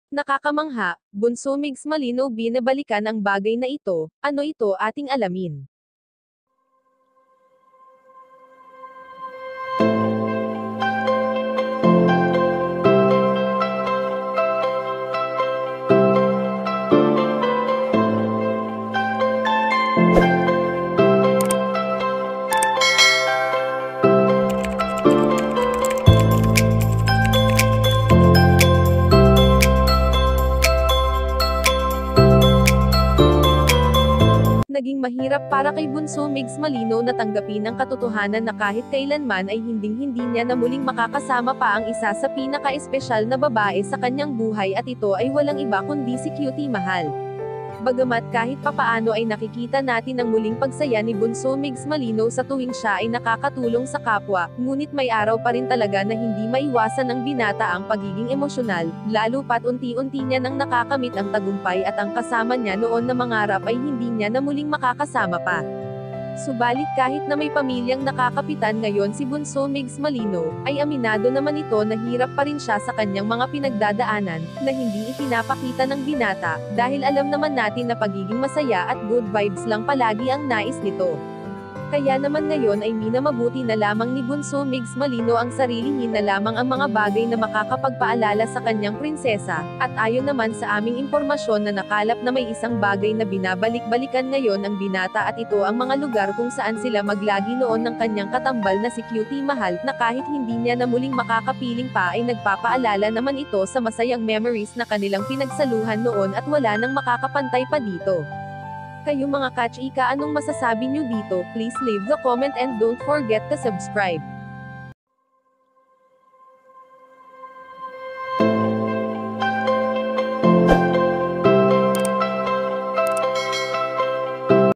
Nakakamangha, Bunso Migs Malino binabalikan ang bagay na ito, ano ito ating alamin. Naging mahirap para kay Bunso Migs Malino na tanggapin ang katotohanan na kahit kailanman ay hinding-hindi niya na muling makakasama pa ang isa sa pinaka-espesyal na babae sa kanyang buhay at ito ay walang iba kundi si Cutie Mahal. Bagamat kahit papaano ay nakikita natin ang muling pagsaya ni Bunso Migs Malino sa tuwing siya ay nakakatulong sa kapwa, ngunit may araw pa rin talaga na hindi maiwasan ng binata ang pagiging emosyonal, lalo pat unti-unti niya nang nakakamit ang tagumpay at ang kasama niya noon na mangarap ay hindi niya na muling makakasama pa. Subalit kahit na may pamilyang nakakapitan ngayon si Bunso Migs Malino, ay aminado naman ito na hirap pa rin siya sa kanyang mga pinagdadaanan, na hindi ipinapakita ng binata, dahil alam naman natin na pagiging masaya at good vibes lang palagi ang nais nito. Kaya naman ngayon ay minamabuti na lamang ni Bunso Migs Malino ang sarilihin na lamang ang mga bagay na makakapagpaalala sa kanyang prinsesa, at ayon naman sa aming impormasyon na nakalap na may isang bagay na binabalik-balikan ngayon ang binata at ito ang mga lugar kung saan sila maglagi noon ng kanyang katambal na si Cutie Mahal, na kahit hindi niya na muling makakapiling pa ay nagpapaalala naman ito sa masayang memories na kanilang pinagsaluhan noon at wala nang makakapantay pa dito. Kayo mga kachika, anong masasabi nyo dito? Please leave the comment and don't forget to subscribe.